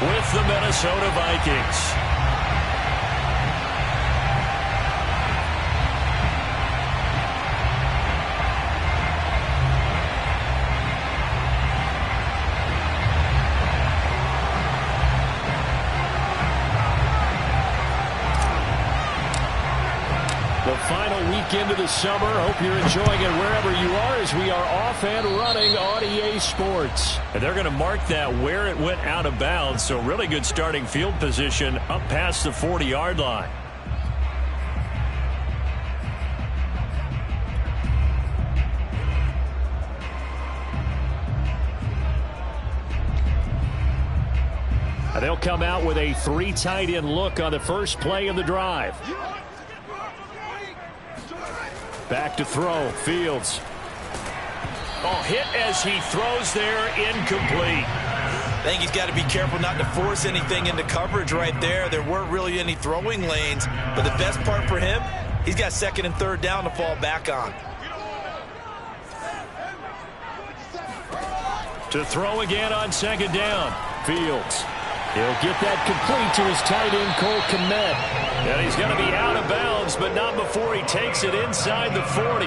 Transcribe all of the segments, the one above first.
with the Minnesota Vikings. The final weekend of the summer. Hope you're enjoying it wherever you are as we are off and running on EA Sports. And they're going to mark that where it went out of bounds. So really good starting field position up past the 40-yard line. And they'll come out with a 3 tight end look on the first play of the drive. Back to throw. Fields. Oh, hit as he throws there. Incomplete. I think he's got to be careful not to force anything into coverage right there. There weren't really any throwing lanes. But the best part for him, he's got 2nd and 3rd down to fall back on. To throw again on 2nd down. Fields. He'll get that complete to his tight end, Cole Kmet. And he's going to be out of bounds, but not before he takes it inside the 40.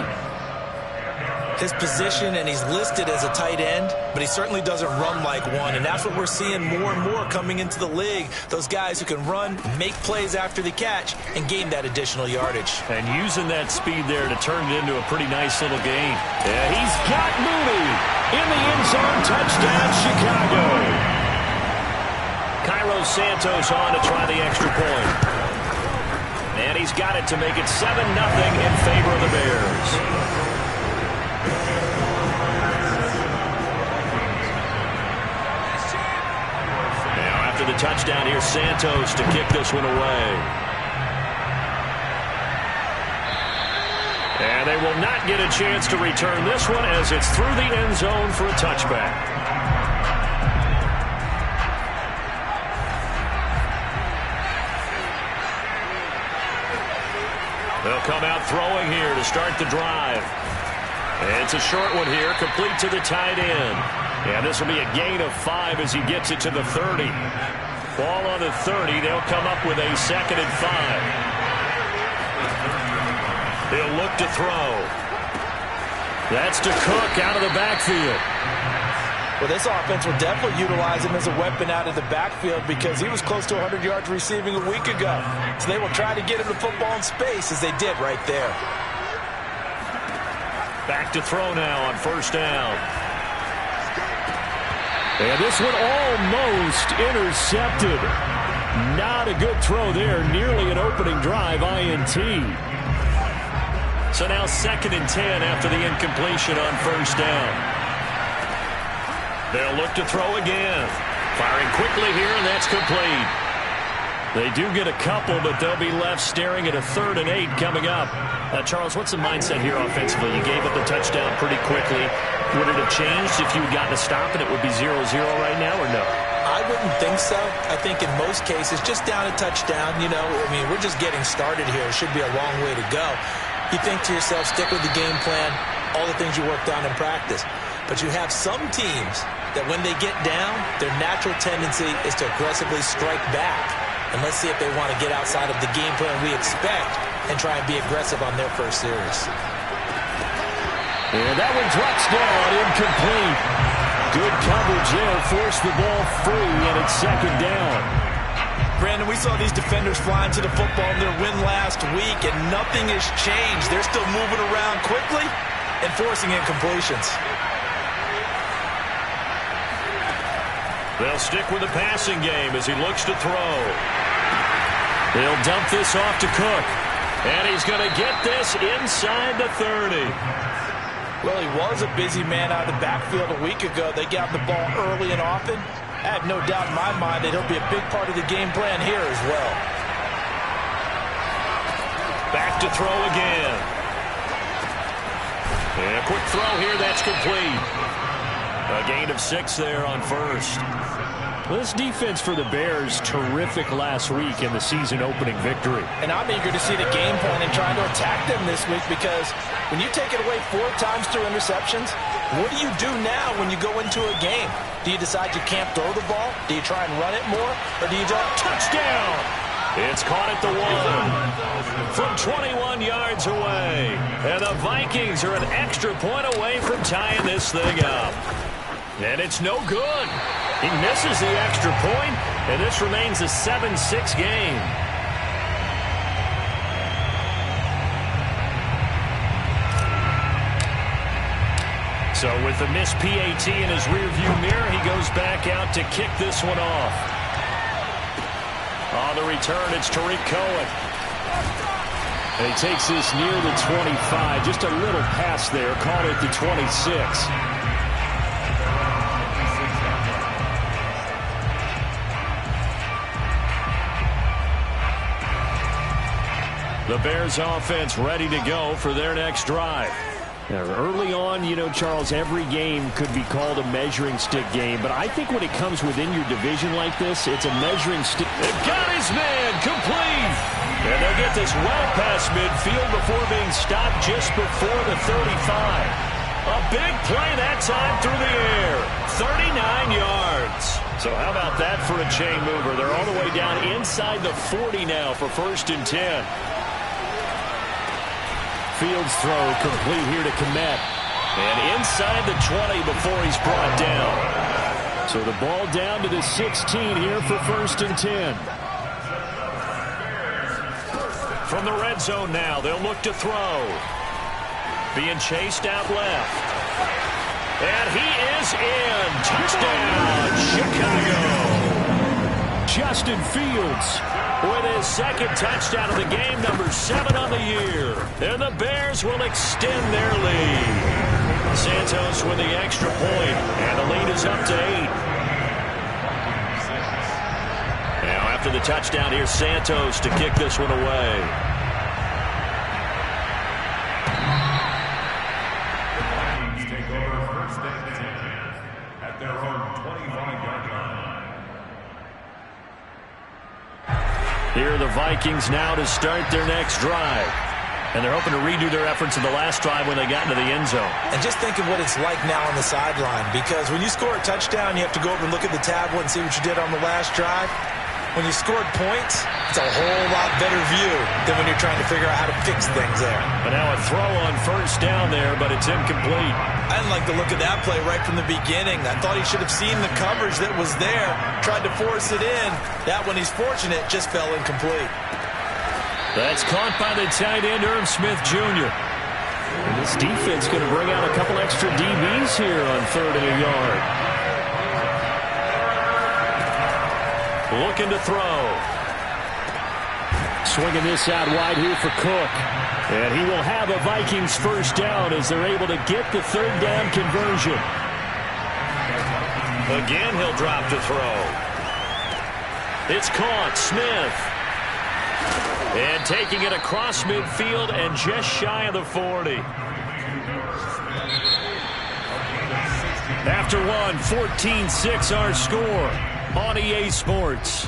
His position, and he's listed as a tight end, but he certainly doesn't run like one. And that's what we're seeing more and more coming into the league. Those guys who can run, make plays after the catch, and gain that additional yardage. And using that speed there to turn it into a pretty nice little gain. And he's got Mooney in the end zone. Touchdown, Chicago. Cairo Santos on to try the extra point. And he's got it to make it 7-0 in favor of the Bears. Now after the touchdown, here's Santos to kick this one away. And they will not get a chance to return this one as it's through the end zone for a touchback. They'll come out throwing here to start the drive. And it's a short one here, complete to the tight end. And this will be a gain of 5 as he gets it to the 30. Ball on the 30. They'll come up with a 2nd and 5. They'll look to throw. That's to Cook out of the backfield. Well, this offense will definitely utilize him as a weapon out of the backfield because he was close to 100 yards receiving a week ago. So they will try to get him the football in space as they did right there. Back to throw now on 1st down. And this one almost intercepted. Not a good throw there. Nearly an opening drive INT. So now 2nd and 10 after the incompletion on 1st down. They'll look to throw again. Firing quickly here, and that's complete. They do get a couple, but they'll be left staring at a 3rd and 8 coming up. Charles, what's the mindset here offensively? You gave up the touchdown pretty quickly. Would it have changed if you had gotten a stop and it would be 0-0 right now, or no? I wouldn't think so. I think in most cases, just down a touchdown, you know, I mean, we're just getting started here. It should be a long way to go. You think to yourself, stick with the game plan, all the things you worked on in practice. But you have some teams that when they get down, their natural tendency is to aggressively strike back. And let's see if they want to get outside of the game plan we expect and try and be aggressive on their first series. And that one drops down, incomplete. Good coverage there, forced the ball free, and it's 2nd down. Brandon, we saw these defenders flying to the football in their win last week, and nothing has changed. They're still moving around quickly and forcing incompletions. They'll stick with the passing game as he looks to throw. He'll dump this off to Cook. And he's going to get this inside the 30. Well, he was a busy man out of the backfield a week ago. They got the ball early and often. I have no doubt in my mind that he'll be a big part of the game plan here as well. Back to throw again. And a quick throw here. That's complete. A gain of 6 there on 1st. This defense for the Bears, terrific last week in the season-opening victory. And I'm eager to see the game plan and trying to attack them this week, because when you take it away 4 times through interceptions, what do you do now when you go into a game? Do you decide you can't throw the ball? Do you try and run it more? Or do you just touchdown? It's caught at the 1 from 21 yards away. And the Vikings are an extra point away from tying this thing up. And it's no good. He misses the extra point, and this remains a 7-6 game. So with the missed PAT in his rearview mirror, he goes back out to kick this one off. On the return, it's Tariq Cohen. And he takes this near the 25. Just a little pass there. Call it the 26. The Bears offense ready to go for their next drive. Now, early on, you know, Charles, every game could be called a measuring stick game, but I think when it comes within your division like this, it's a measuring stick. They've got his man complete. And they'll get this well past midfield before being stopped just before the 35. A big play that time through the air. 39 yards. So how about that for a chain mover? They're all the way down inside the 40 now for 1st and 10. Fields throw complete here to Kmet. And inside the 20 before he's brought down. So the ball down to the 16 here for 1st and 10. From the red zone now, they'll look to throw. Being chased out left. And he is in. Touchdown, Chicago. Justin Fields with his 2nd touchdown of the game, number 7 on the year. And the Bears will extend their lead. Santos with the extra point, and the lead is up to 8. Now after the touchdown, here's Santos to kick this one away. Take over 1st and 10 at their own 25-yard line. Here are the Vikings now to start their next drive. And they're hoping to redo their efforts in the last drive when they got into the end zone. And just think of what it's like now on the sideline, because when you score a touchdown, you have to go over and look at the tablet and see what you did on the last drive. When you scored points, it's a whole lot better view than when you're trying to figure out how to fix things there. And now a throw on 1st down there, but it's incomplete. I didn't like the look of that play right from the beginning. I thought he should have seen the coverage that was there, tried to force it in. That one, he's fortunate, just fell incomplete. That's caught by the tight end, Irv Smith Jr. And this defense going to bring out a couple extra DBs here on 3rd and a yard. Looking to throw. Swinging this out wide here for Cook. And he will have a Vikings 1st down as they're able to get the 3rd down conversion. Again, he'll drop to throw. It's caught. Smith. And taking it across midfield and just shy of the 40. After one, 14-6 our score on EA Sports.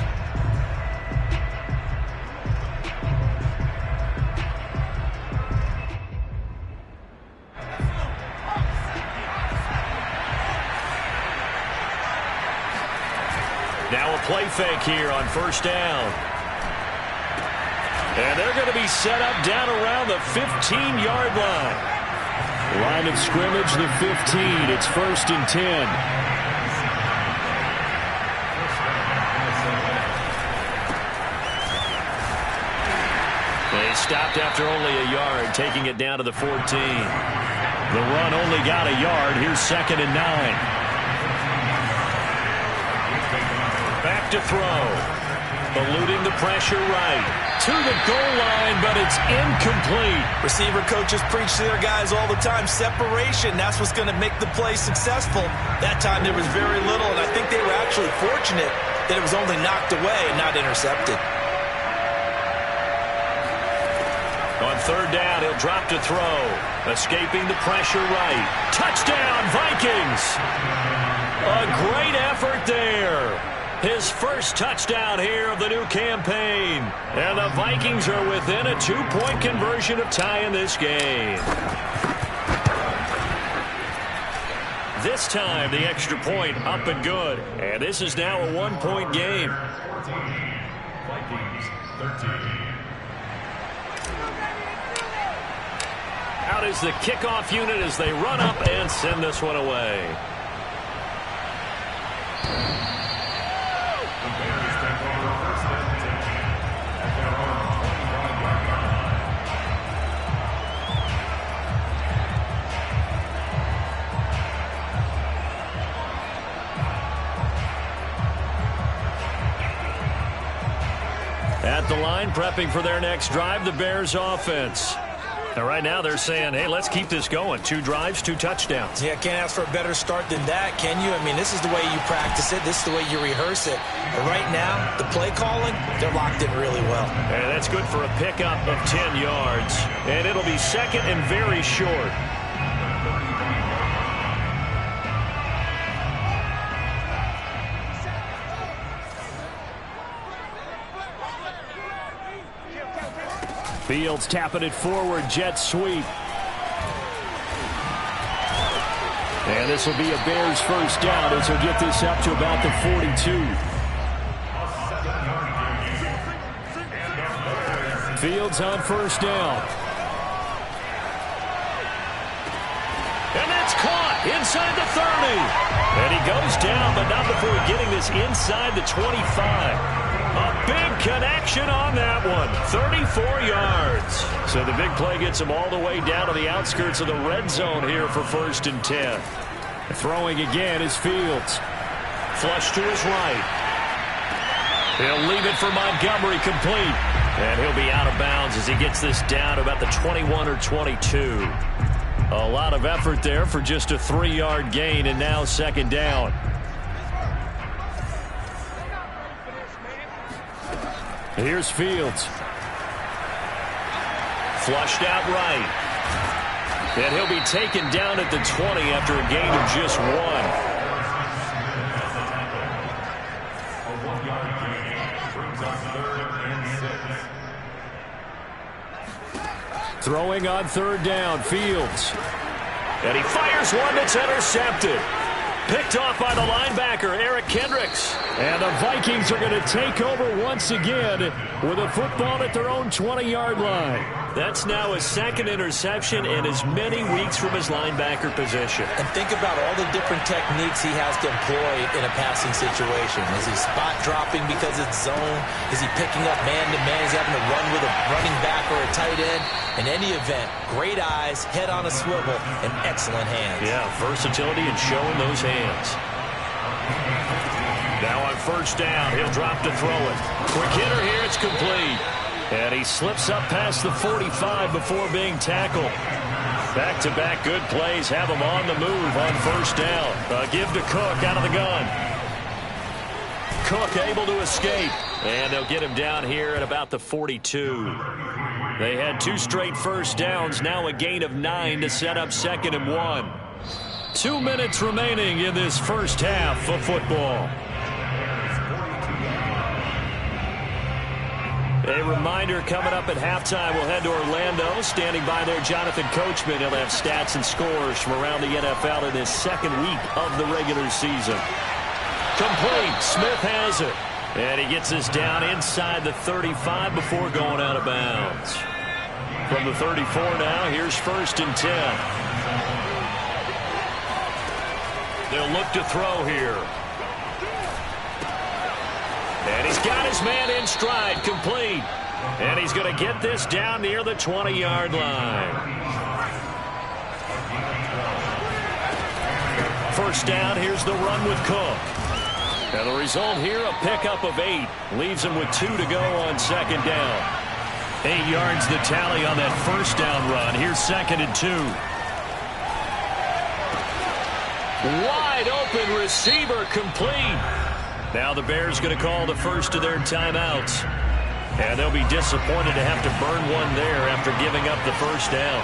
Now a play fake here on 1st down. And they're going to be set up down around the 15-yard line. Line of scrimmage, the 15. It's 1st and 10. They stopped after only a yard, taking it down to the 14. The run only got a yard. Here's 2nd and 9. Back to throw. Eluding the pressure right. To the goal line, but it's incomplete. Receiver coaches preach to their guys all the time. Separation, that's what's going to make the play successful. That time there was very little, and I think they were actually fortunate that it was only knocked away and not intercepted. On 3rd down, he'll drop to throw. Escaping the pressure right. Touchdown, Vikings! A great effort there. His first touchdown here of the new campaign. And the Vikings are within a 2-point conversion of tying this game. This time, the extra point up and good. And this is now a 1-point game. 14, Vikings 13. Out is the kickoff unit as they run up and send this one away. The Bears take over first and 10 at their own 25-yard line. At the line, prepping for their next drive, the Bears offense. And right now they're saying, hey, let's keep this going. 2 drives, 2 touchdowns. Yeah, can't ask for a better start than that, can you? I mean, this is the way you practice it. This is the way you rehearse it. But right now, the play calling, they're locked in really well. And that's good for a pickup of 10 yards. And it'll be second and very short. Fields tapping it forward, jet sweep. And this will be a Bears first down as he'll get this up to about the 42. Fields on first down. And that's caught inside the 30. And he goes down, but not before getting this inside the 25. A big connection on that one. 34 yards. So the big play gets him all the way down to the outskirts of the red zone here for first and 10. Throwing again is Fields. Flush to his right. He'll leave it for Montgomery, complete. And he'll be out of bounds as he gets this down to about the 21 or 22. A lot of effort there for just a 3-yard gain, and now second down. Here's Fields. Flushed out right. And he'll be taken down at the 20 after a gain of just 1. A 1-yard gain brings us 3rd and 6. Throwing on third down, Fields. And he fires one that's intercepted. Picked off by the linebacker, Eric Kendricks. And the Vikings are going to take over once again with a football at their own 20-yard line. That's now his second interception in as many weeks from his linebacker position. And think about all the different techniques he has to employ in a passing situation. Is he spot dropping because it's zone? Is he picking up man-to-man? Is he having to run with a running back or a tight end? In any event, great eyes, head on a swivel, and excellent hands. Yeah, versatility and showing those hands. Now on first down, he'll drop to throw it. Quick hitter here, it's complete. And he slips up past the 45 before being tackled. Back-to-back good plays have him on the move on first down. A give to Cook out of the gun. Cook able to escape. And they'll get him down here at about the 42. They had 2 straight first downs, now a gain of 9 to set up second and 1. 2 minutes remaining in this first half of football. A reminder coming up at halftime, we'll head to Orlando. Standing by there, Jonathan Coachman. He'll have stats and scores from around the NFL in his second week of the regular season. Complete. Smith has it. And he gets this down inside the 35 before going out of bounds. From the 34 now, here's first and 10. They'll look to throw here. And he's got his man in stride, complete. And he's going to get this down near the 20-yard line. First down, here's the run with Cook. And the result here, a pickup of 8. Leaves him with 2 to go on second down. 8 yards the tally on that first down run. Here's second and 2. Wide open receiver, complete. Now the Bears going to call the first of their timeouts. And they'll be disappointed to have to burn one there after giving up the first down.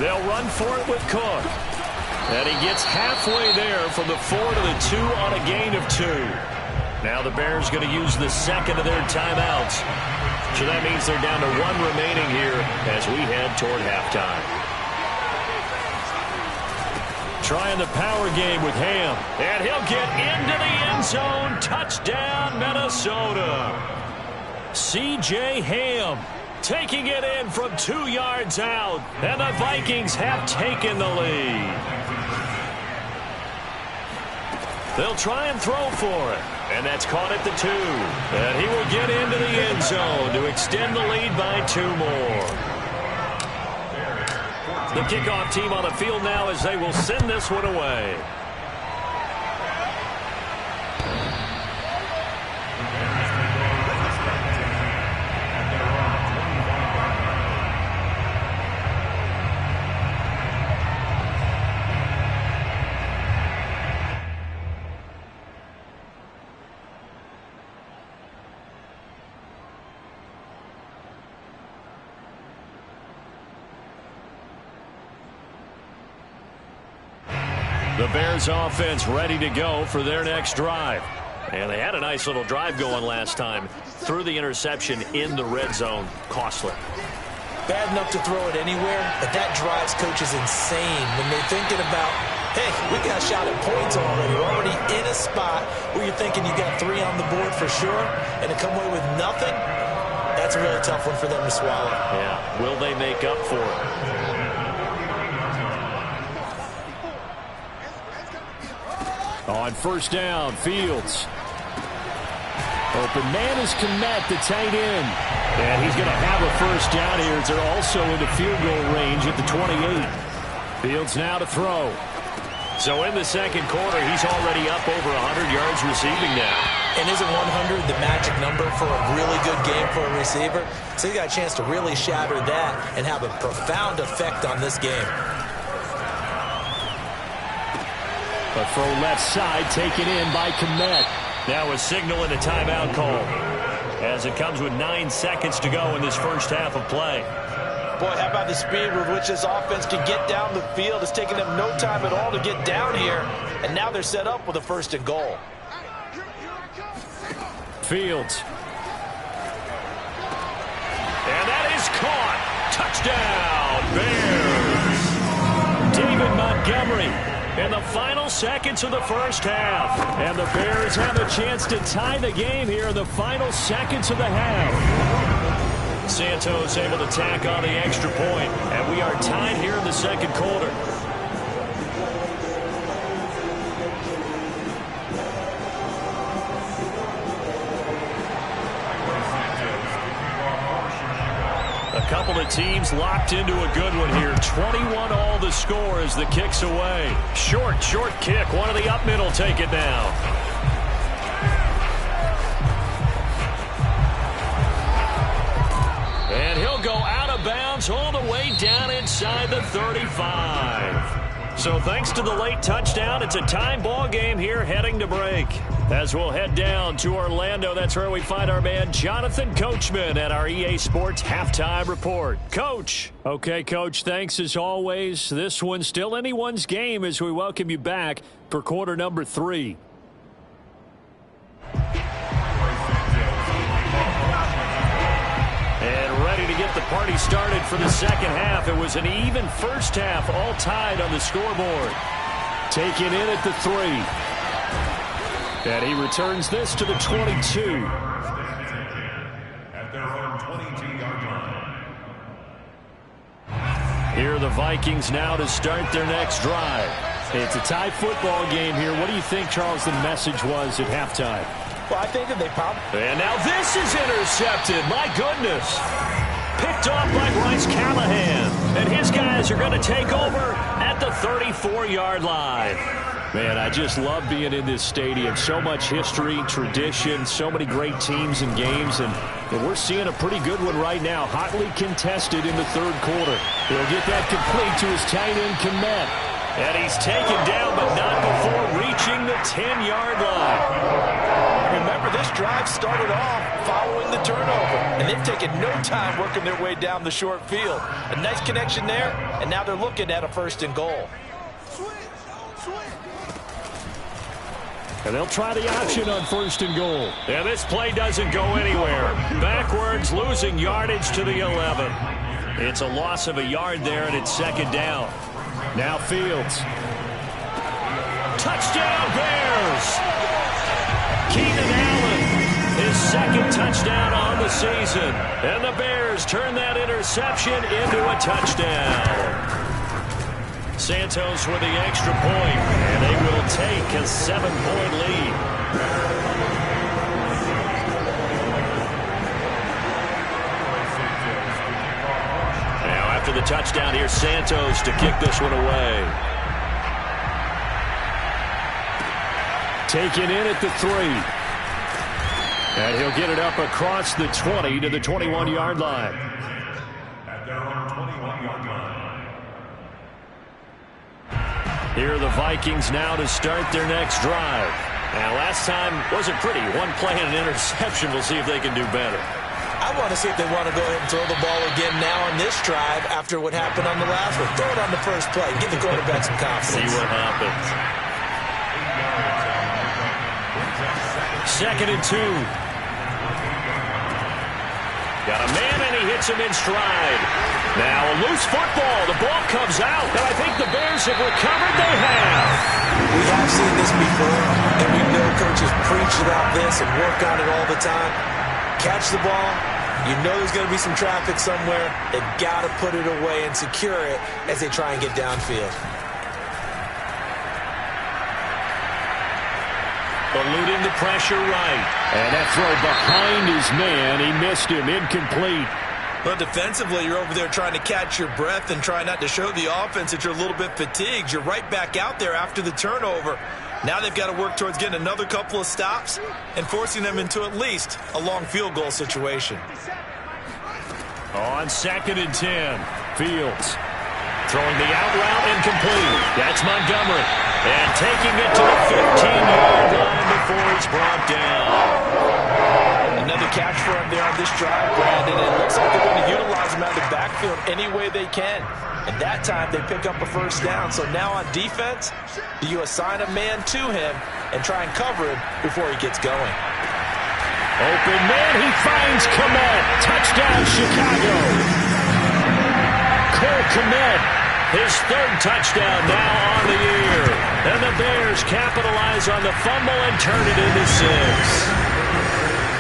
They'll run for it with Cook. And he gets halfway there from the 4 to the 2 on a gain of 2. Now the Bears going to use the second of their timeouts. So that means they're down to 1 remaining here as we head toward halftime. Trying the power game with Ham. And he'll get into the end zone. Touchdown, Minnesota. C.J. Ham taking it in from 2 yards out. And the Vikings have taken the lead. They'll try and throw for it. And that's caught at the 2. And he will get into the end zone to extend the lead by 2 more. The kickoff team on the field now as they will send this one away. The Bears offense ready to go for their next drive. And they had a nice little drive going last time. Threw the interception in the red zone. Costly. Bad enough to throw it anywhere, but that drives coaches insane when they're thinking about, hey, we got shot at points already. We're already in a spot where you're thinking you got 3 on the board for sure, and to come away with nothing, that's a really tough one for them to swallow. Yeah, will they make up for it? On first down, Fields. Open man is Kmet, the tight end. And he's going to have a first down here as they're also into field goal range at the 28. Fields now to throw. So in the second quarter, he's already up over 100 yards receiving now. And isn't 100 the magic number for a really good game for a receiver? So he got a chance to really shatter that and have a profound effect on this game. A throw left side taken in by Kmet. Now a signal and a timeout call as it comes with 9 seconds to go in this first half of play. Boy, how about the speed with which this offense can get down the field? It's taken them no time at all to get down here, and now they're set up with a first and goal. Fields. And that is caught. Touchdown, Bears. David Montgomery in the final seconds of the first half. And the Bears have a chance to tie the game here in the final seconds of the half. Santos able to tack on the extra point, and we are tied here in the second quarter. A couple of teams locked into a good one here. 21 all the score as the kick's away. Short kick. One of the up middle take it now. And he'll go out of bounds all the way down inside the 35. So thanks to the late touchdown, it's a time ball game here heading to break. As we'll head down to Orlando, that's where we find our man Jonathan Coachman at our EA Sports Halftime Report. Coach. Okay, Coach, thanks as always. This one's still anyone's game as we welcome you back for quarter number 3. And ready to get the party started for the second half. It was an even first half, all tied on the scoreboard. Taken in at the 3. And he returns this to the 22. At their own 22-yard line. Here are the Vikings now to start their next drive. It's a tie football game here. What do you think, Charles, the message was at halftime? Well, I think that they probably... And now this is intercepted. My goodness. Picked off by Bryce Callahan. And his guys are going to take over at the 34-yard line. Man, I just love being in this stadium. So much history, tradition, so many great teams and games, and we're seeing a pretty good one right now. Hotly contested in the third quarter. He'll get that complete to his tight end, Kmet. And he's taken down, but not before reaching the 10-yard line. And remember, this drive started off following the turnover, and they've taken no time working their way down the short field. A nice connection there, and now they're looking at a 1st and goal. And they'll try the option on 1st and goal. And this play doesn't go anywhere. Backwards, losing yardage to the 11. It's a loss of a yard there, and it's 2nd down. Now Fields. Touchdown, Bears! Keenan Allen, his 2nd touchdown on the season. And the Bears turn that interception into a touchdown. Santos with the extra point, and they will take a 7-point lead. Now after the touchdown, here's Santos to kick this one away. Taken in at the 3. And he'll get it up across the 20 to the 21-yard line. At their own 21-yard line. Here are the Vikings now to start their next drive. Now, last time wasn't pretty. 1 play and an interception. We'll see if they can do better. I want to see if they want to go ahead and throw the ball again now on this drive after what happened on the last one. Throw it on the first play. Give the quarterback some confidence. See what happens. 2nd and 2. Got a man, and he hits him in stride. Now a loose football. The ball comes out, and I think the Bears have recovered. They have. We have seen this before, and we know coaches preach about this and work on it all the time. Catch the ball. You know there's going to be some traffic somewhere. They've got to put it away and secure it as they try and get downfield. Eluding the pressure right. And that throw behind his man. He missed him. Incomplete. But defensively, you're over there trying to catch your breath and try not to show the offense that you're a little bit fatigued. You're right back out there after the turnover. Now they've got to work towards getting another couple of stops and forcing them into at least a long field goal situation. On 2nd and 10, Fields throwing the out route incomplete. That's Montgomery. And taking it to the 15-yard line before it's brought down. Another catch for him there on this drive, Brandon. It looks like they're going to utilize him out of the backfield any way they can. And that time they pick up a 1st down. So now on defense, do you assign a man to him and try and cover him before he gets going? Open man, he finds Kmet. Touchdown, Chicago. Cole Kmet, his 3rd touchdown now on the year. And the Bears capitalize on the fumble and turn it into 6.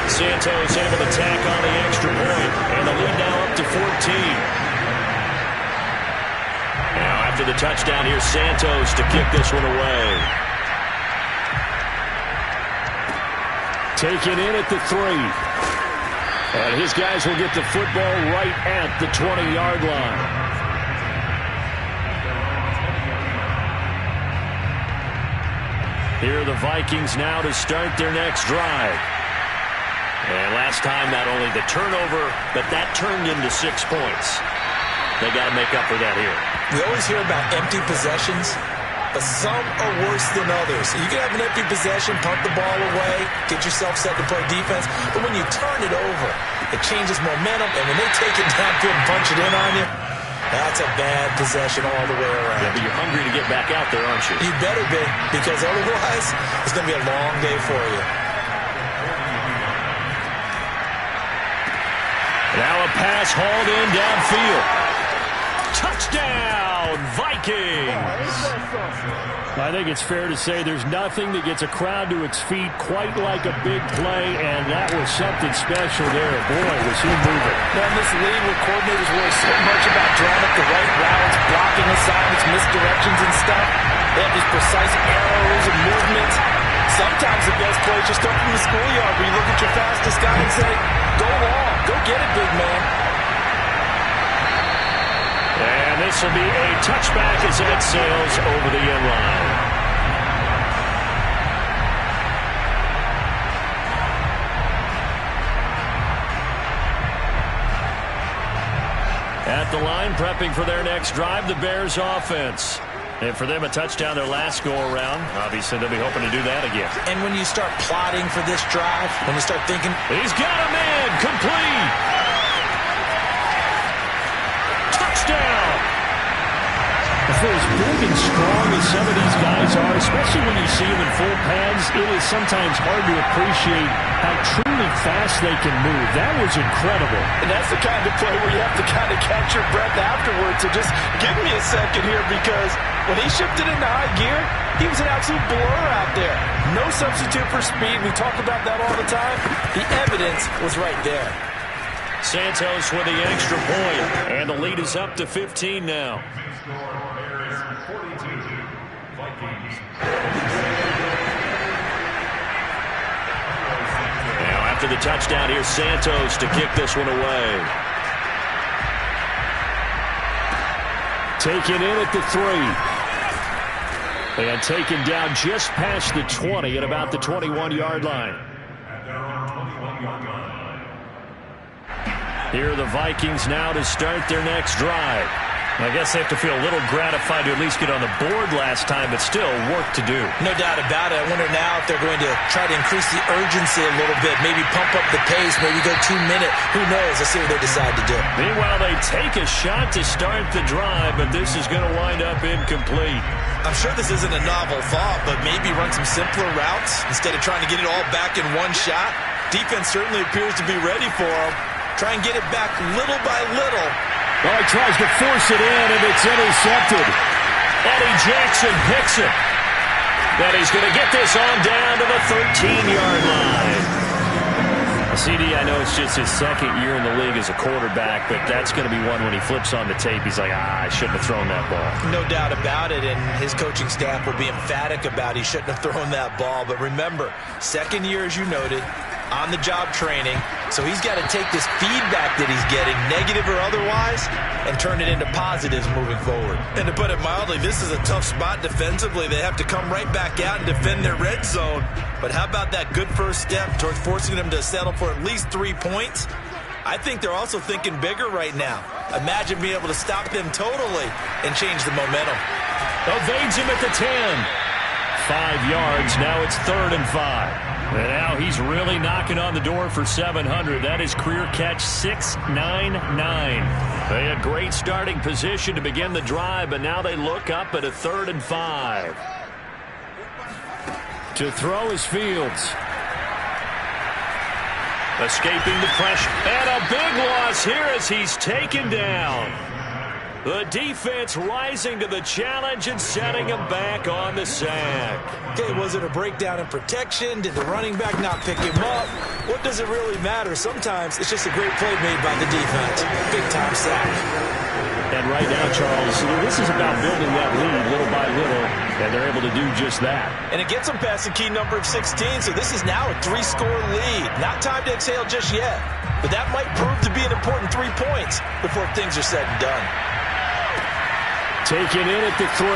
Santos able to tack on the extra point, and the lead now up to 14. Now after the touchdown, here's Santos to kick this one away. Taken in at the 3. And his guys will get the football right at the 20-yard line. Here are the Vikings now to start their next drive. And last time, not only the turnover, but that turned into 6 points. They got to make up for that here. We always hear about empty possessions, but some are worse than others. You can have an empty possession, punt the ball away, get yourself set to play defense, but when you turn it over, it changes momentum, and when they take it downfield and punch it in on you, that's a bad possession all the way around. Yeah, but you're hungry to get back out there, aren't you? You better be, because otherwise, it's going to be a long day for you. Now a pass hauled in downfield. Touchdown, Vikings! I think it's fair to say there's nothing that gets a crowd to its feet quite like a big play, and that was something special there. Boy, was he moving. Now, in this league where coordinators worry so much about drawing up the right routes, blocking assignments, misdirections and stuff, they have these precise arrows and movements. Sometimes the best plays just come from the schoolyard where you look at your fastest guy and say, go long, go get it, big man. And this will be a touchback as it sails over the end line. At the line, prepping for their next drive, the Bears offense. And for them, a touchdown their last go-around. Obviously, they'll be hoping to do that again. And when you start plotting for this drive, when you start thinking, he's got a man, complete. Touchdown. For as big and strong as some of these guys are, especially when you see them in full pads, it is sometimes hard to appreciate how truly fast they can move. That was incredible. And that's the kind of play where you have to kind of catch your breath afterwards. So just give me a second here, because when he shifted into high gear, he was an absolute blur out there. No substitute for speed. We talk about that all the time. The evidence was right there. Santos with the extra point, and the lead is up to 15 now. Now after the touchdown, here's Santos to kick this one away. Taken in at the 3. And taken down just past the 20 at about the 21-yard line. Here are the Vikings now to start their next drive. I guess they have to feel a little gratified to at least get on the board last time, but still work to do. No doubt about it. I wonder now if they're going to try to increase the urgency a little bit, maybe pump up the pace, maybe go 2-minute. Who knows? Let's see what they decide to do. Meanwhile, they take a shot to start the drive, but this is going to wind up incomplete. I'm sure this isn't a novel thought, but maybe run some simpler routes instead of trying to get it all back in one shot. Defense certainly appears to be ready for them. Try and get it back little by little. Well, he tries to force it in, and it's intercepted. Eddie Jackson picks it. And he's going to get this on down to the 13-yard line. CD, I know it's just his second year in the league as a quarterback, but that's going to be one when he flips on the tape. He's like, I shouldn't have thrown that ball. No doubt about it, and his coaching staff will be emphatic about he shouldn't have thrown that ball. But remember, second year, as you noted, on-the-job training, so he's got to take this feedback that he's getting, negative or otherwise, and turn it into positives moving forward. And to put it mildly, this is a tough spot defensively. They have to come right back out and defend their red zone. But how about that good first step towards forcing them to settle for at least 3 points? I think they're also thinking bigger right now. Imagine being able to stop them totally and change the momentum. Evades him at the 10. 5 yards. Now it's 3rd and 5. And now he's really knocking on the door for 700. That is career catch 699. They had great starting position to begin the drive, but now they look up at a 3rd and 5. To throw is Fields. Escaping the pressure. And a big loss here as he's taken down. The defense rising to the challenge and setting him back on the sack. Okay, was it a breakdown in protection? Did the running back not pick him up? What does it really matter? Sometimes it's just a great play made by the defense. Big-time sack. And right now, Charles, this is about building that lead little by little, and they're able to do just that. And it gets them past the key number of 16, so this is now a 3-score lead. Not time to exhale just yet, but that might prove to be an important 3 points before things are said and done. Taken in at the 3.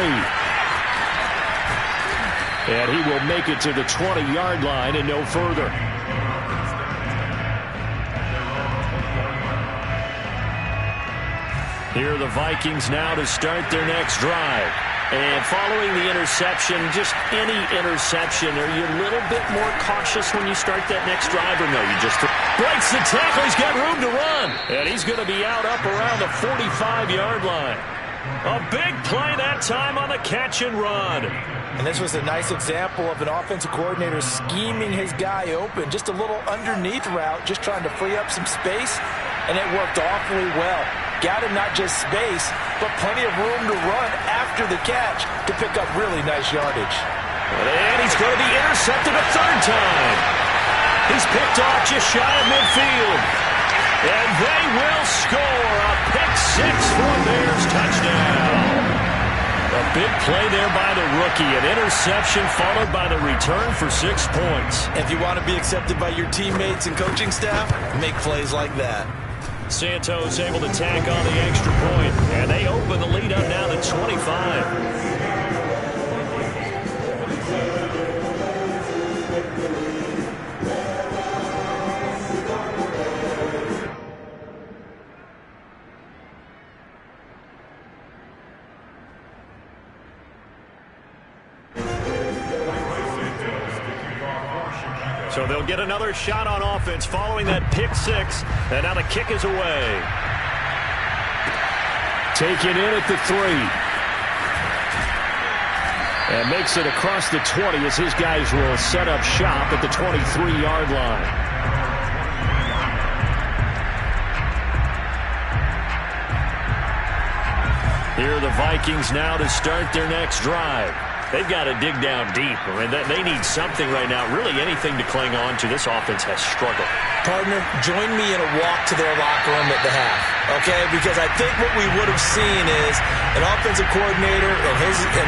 And he will make it to the 20-yard line and no further. Here are the Vikings now to start their next drive. And following the interception, just any interception, are you a little bit more cautious when you start that next drive, or no? You just breaks the tackle. He's got room to run. And he's going to be out up around the 45-yard line. A big play that time on the catch and run. And this was a nice example of an offensive coordinator scheming his guy open. Just a little underneath route, just trying to free up some space, and it worked awfully well. Got him not just space, but plenty of room to run after the catch to pick up really nice yardage. And he's going to be intercepted a 3rd time. He's picked off just shy of midfield. And they will score a pick-6 for a Bears touchdown. A big play there by the rookie. An interception followed by the return for 6 points. If you want to be accepted by your teammates and coaching staff, make plays like that. Santos able to tack on the extra point, and they open the lead up now to 25. So they'll get another shot on offense following that pick six. And now the kick is away. Taken in at the 3. And makes it across the 20 as his guys will set up shop at the 23-yard line. Here are the Vikings now to start their next drive. They've got to dig down deep. I mean, they need something right now, really anything to cling on to. This offense has struggled. Partner, join me in a walk to their locker room at the half, okay? Because I think what we would have seen is an offensive coordinator and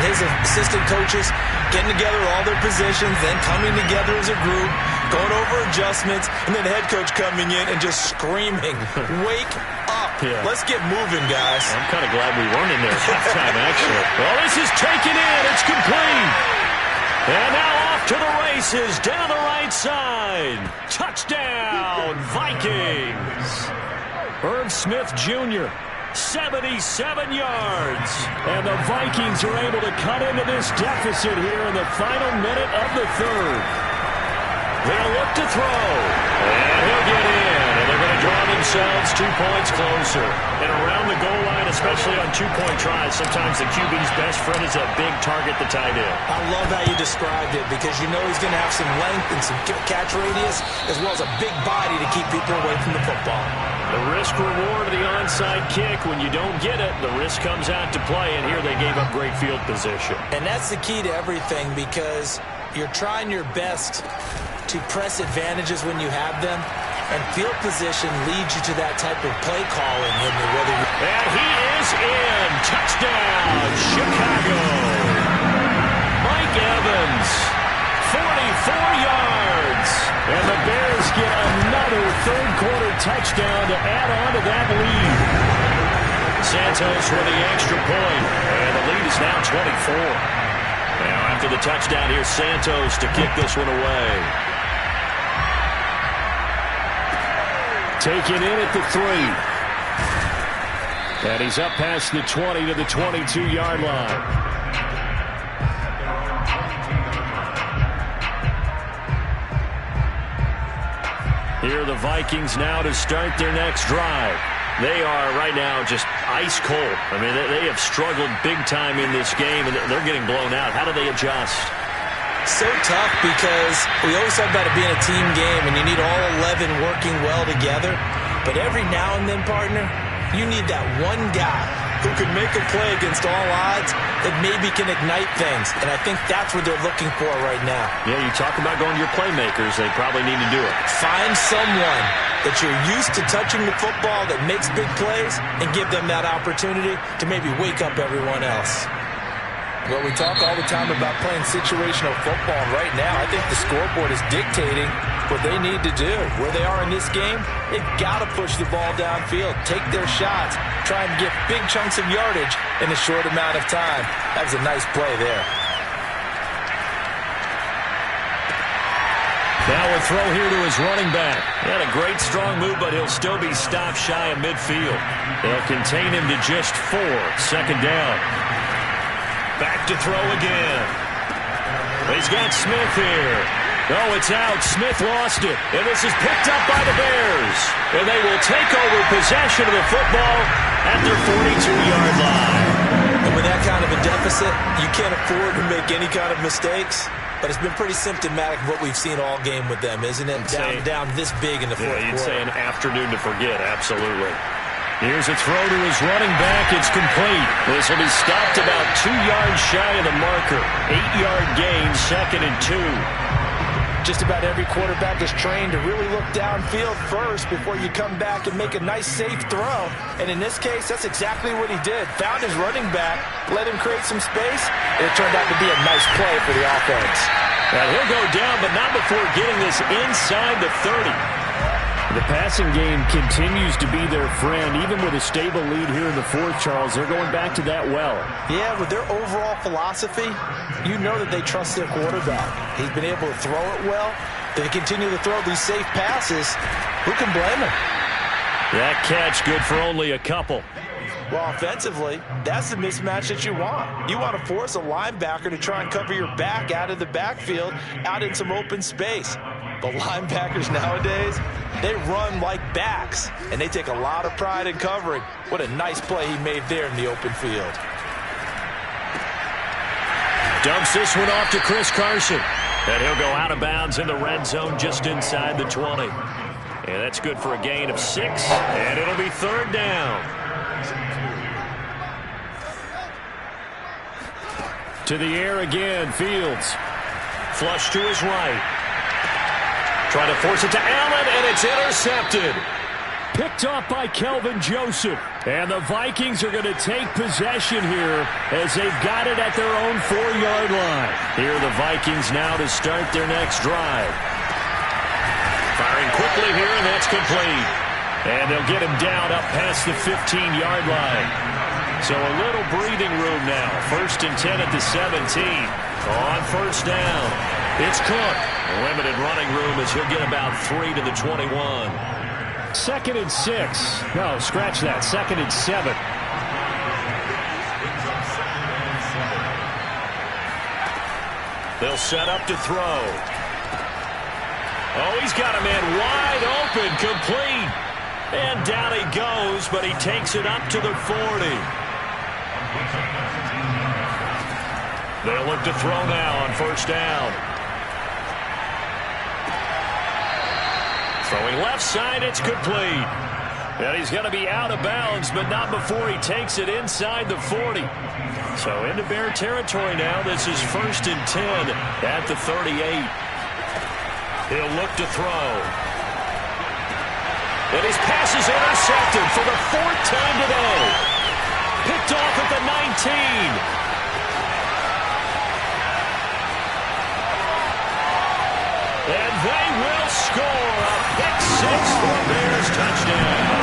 his assistant coaches getting together all their positions, then coming together as a group, going over adjustments, and then the head coach coming in and just screaming, wake up. Yeah. Let's get moving, guys. I'm kind of glad we weren't in there at halftime, actually. Well, this is taken in. It's complete. And now off to the races down the right side. Touchdown, Vikings. Irv Smith Jr., 77 yards. And the Vikings are able to cut into this deficit here in the final minute of the third. They'll look to throw. And he'll get in. And they're going to draw themselves 2 points closer. And around the goal line, especially on two-point tries, sometimes the QB's best friend is a big target, the tight end. I love how you described it because you know he's going to have some length and some catch radius as well as a big body to keep people away from the football. The risk-reward of the onside kick, when you don't get it, the risk comes out to play, and here they gave up great field position. And that's the key to everything because you're trying your best to press advantages when you have them, and field position leads you to that type of play calling. And he is in. Touchdown, Chicago. Mike Evans, 44 yards. And the Bears get another third-quarter touchdown to add on to that lead. Santos with the extra point, and the lead is now 24. Now after the touchdown, here's Santos to kick this one away. Taken in at the 3. And he's up past the 20 to the 22-yard line. Here are the Vikings now to start their next drive. They are right now just ice cold. I mean, they have struggled big time in this game, and they're getting blown out. How do they adjust? So tough because we always talk about it being a team game and you need all 11 working well together. But every now and then, partner, you need that one guy who can make a play against all odds that maybe can ignite things. And I think that's what they're looking for right now. Yeah, you talk about going to your playmakers. They probably need to do it. Find someone that you're used to touching the football that makes big plays and give them that opportunity to maybe wake up everyone else. Well, we talk all the time about playing situational football. Right now, I think the scoreboard is dictating what they need to do. Where they are in this game, they've got to push the ball downfield, take their shots, try and get big chunks of yardage in a short amount of time. That was a nice play there. Now a throw here to his running back. He had a great strong move, but he'll still be stopped shy of midfield. They'll contain him to just 4. Second down. Back to throw again. He's got Smith here. No, it's out. Smith lost it. And this is picked up by the Bears. And they will take over possession of the football at their 42-yard line. And with that kind of a deficit, you can't afford to make any kind of mistakes. But it's been pretty symptomatic of what we've seen all game with them, isn't it? Down this big in the fourth quarter. You'd say an afternoon to forget. Absolutely. Here's a throw to his running back. It's complete. This will be stopped about 2 yards shy of the marker. 8-yard gain, 2nd and 2. Just about every quarterback is trained to really look downfield first before you come back and make a nice, safe throw. And in this case, that's exactly what he did. Found his running back, let him create some space, and it turned out to be a nice play for the offense. Now he'll go down, but not before getting this inside the 30. The passing game continues to be their friend. Even with a stable lead here in the fourth, Charles, they're going back to that well. Yeah, with their overall philosophy, you know that they trust their quarterback. He's been able to throw it well. They continue to throw these safe passes. Who can blame him? That catch good for only a couple. Well, offensively, that's the mismatch that you want. You want to force a linebacker to try and cover your back out of the backfield, out in some open space. The linebackers nowadays, they run like backs, and they take a lot of pride in covering. What a nice play he made there in the open field. Dumps this one off to Chris Carson. And he'll go out of bounds in the red zone just inside the 20. And that's good for a gain of 6. And it'll be 3rd down. To the air again, Fields. Flush to his right. Trying to force it to Allen, and it's intercepted. Picked off by Kelvin Joseph. And the Vikings are going to take possession here as they've got it at their own 4-yard line. Here are the Vikings now to start their next drive. Firing quickly here, and that's complete. And they'll get him down up past the 15-yard line. So a little breathing room now. 1st and 10 at the 17. On 1st down, it's Cook. Limited running room as he'll get about 3 to the 21. 2nd and 6. No, scratch that. 2nd and 7. They'll set up to throw. Oh, he's got a man wide open, complete. And down he goes, but he takes it up to the 40. They'll look to throw now on 1st down. Throwing left side, it's complete. And he's going to be out of bounds, but not before he takes it inside the 40. So into Bear territory now. This is 1st and 10 at the 38. He'll look to throw. And his pass is intercepted for the 4th time today. Picked off at the 19. And they will score a pick-6 for a Bears touchdown.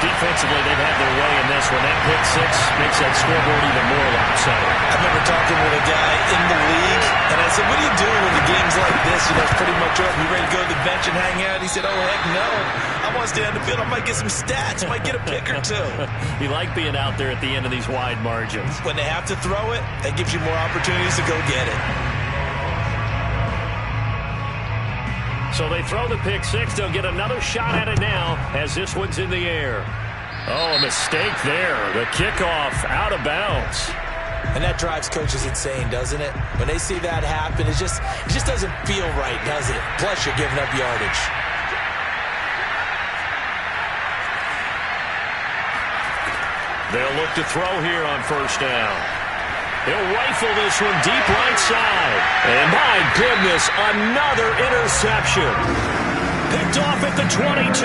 Defensively, they've had their way in this one. That pick-6 makes that scoreboard even more lopsided. I remember talking with a guy in the league, and I said, what do you do when the game's like this? You know, it's pretty much over. You ready to go to the bench and hang out? He said, oh, heck no. I want to stay on the field. I might get some stats. I might get a pick or two. You like being out there at the end of these wide margins. When they have to throw it, that gives you more opportunities to go get it. So they throw the pick-6. They'll get another shot at it now as this one's in the air. Oh, a mistake there. The kickoff out of bounds. And that drives coaches insane, doesn't it? When they see that happen, it just doesn't feel right, does it? Plus, you're giving up yardage. They'll look to throw here on 1st down. He'll rifle this one deep right side. And my goodness, another interception. Picked off at the 22.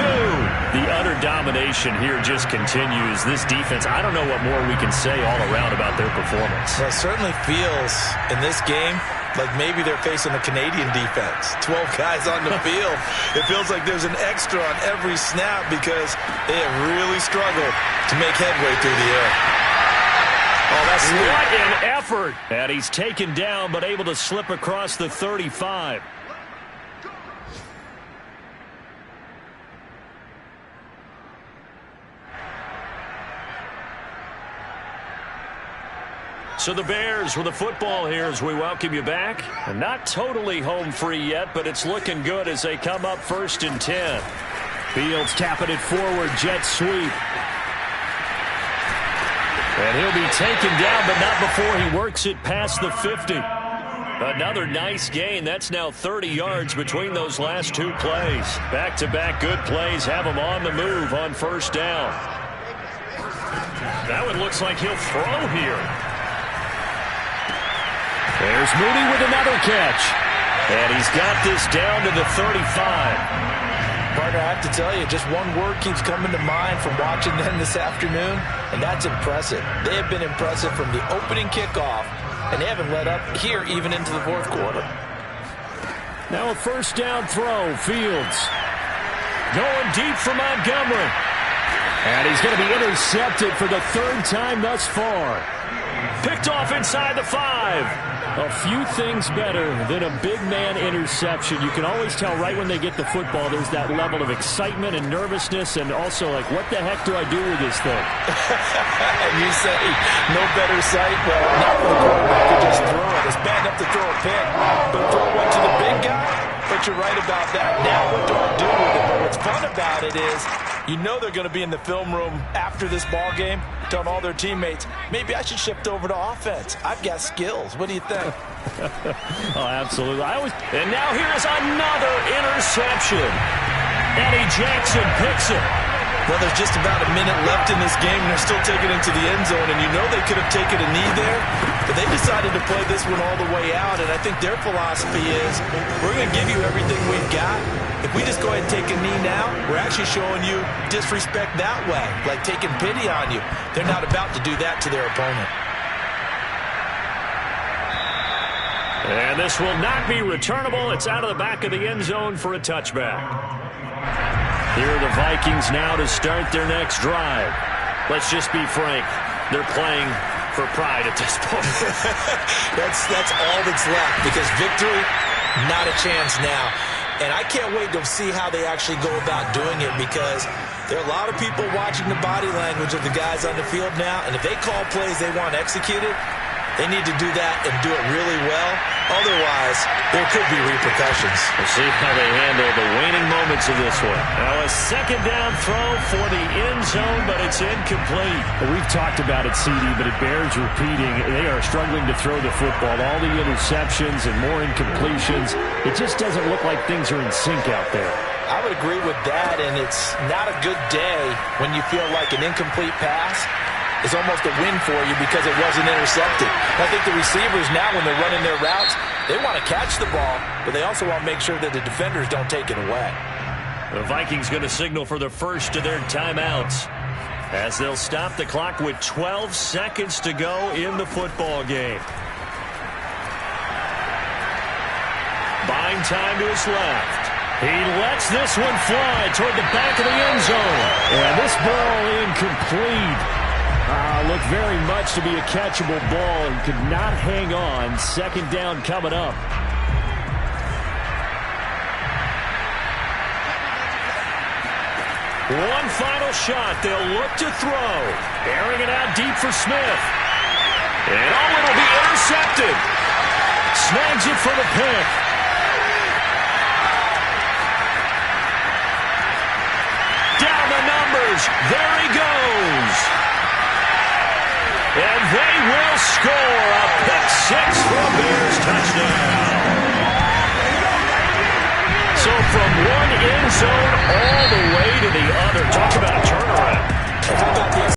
The utter domination here just continues. This defense, I don't know what more we can say all around about their performance. Well, it certainly feels in this game like maybe they're facing a Canadian defense. 12 guys on the field. It feels like there's an extra on every snap because they have really struggled to make headway through the air. Oh, that's what an effort. And he's taken down but able to slip across the 35. So the Bears with the football here as we welcome you back. And not totally home free yet, but it's looking good as they come up 1st and 10. Fields tapping it forward, jet sweep. And he'll be taken down, but not before he works it past the 50. Another nice gain. That's now 30 yards between those last 2 plays. Back-to-back good plays have him on the move on 1st down. That one looks like he'll throw here. There's Mooney with another catch. And he's got this down to the 35. Partner, I have to tell you, just one word keeps coming to mind from watching them this afternoon, and that's impressive. They have been impressive from the opening kickoff, and they haven't let up here even into the 4th quarter. Now a 1st down throw. Fields going deep for Montgomery. And he's going to be intercepted for the 3rd time thus far. Picked off inside the 5. A few things better than a big man interception. You can always tell right when they get the football, there's that level of excitement and nervousness, and also like, what the heck do I do with this thing? And you say, no better sight? Well, not for the quarterback to just throw it. It's bad enough to throw a pick, but throw one to the big guy? But you're right about that. Now what do I do with it? But what's fun about it is, you know they're going to be in the film room after this ball game, telling all their teammates, maybe I should shift over to offense. I've got skills. What do you think? Oh, absolutely. And now here is another interception. Eddie Jackson picks it. Well, there's just about a minute left in this game, and they're still taking it to the end zone, and you know they could have taken a knee there, but they decided to play this one all the way out, and I think their philosophy is, we're going to give you everything we've got. If we just go ahead and take a knee now, we're actually showing you disrespect that way, like taking pity on you. They're not about to do that to their opponent. And this will not be returnable. It's out of the back of the end zone for a touchback. Here are the Vikings now to start their next drive. Let's just be frank. They're playing for pride at this point. That's all that's left, because victory, not a chance now. And I can't wait to see how they actually go about doing it, because there are a lot of people watching the body language of the guys on the field now, and if they call plays they want executed, they need to do that and do it really well. Otherwise, there could be repercussions. We'll see how they handle the waning moments of this one. Now a second down throw for the end zone, but it's incomplete. Well, we've talked about it, CD, but it bears repeating. They are struggling to throw the football. All the interceptions and more incompletions. It just doesn't look like things are in sync out there. I would agree with that, and it's not a good day when you feel like an incomplete pass is almost a win for you because it wasn't intercepted. I think the receivers now, when they're running their routes, they want to catch the ball, but they also want to make sure that the defenders don't take it away. The Vikings going to signal for the first of their timeouts as they'll stop the clock with 12 seconds to go in the football game. Buying time to his left. He lets this one fly toward the back of the end zone. And this ball incomplete. Looked very much to be a catchable ball and could not hang on. Second down coming up. One final shot. They'll look to throw. Airing it out deep for Smith. And it'll be intercepted. Snags it for the pick. Down the numbers. There he goes. And they will score a pick-6 for a Bears touchdown. So from one end zone all the way to the other. Talk about a turnaround. How about the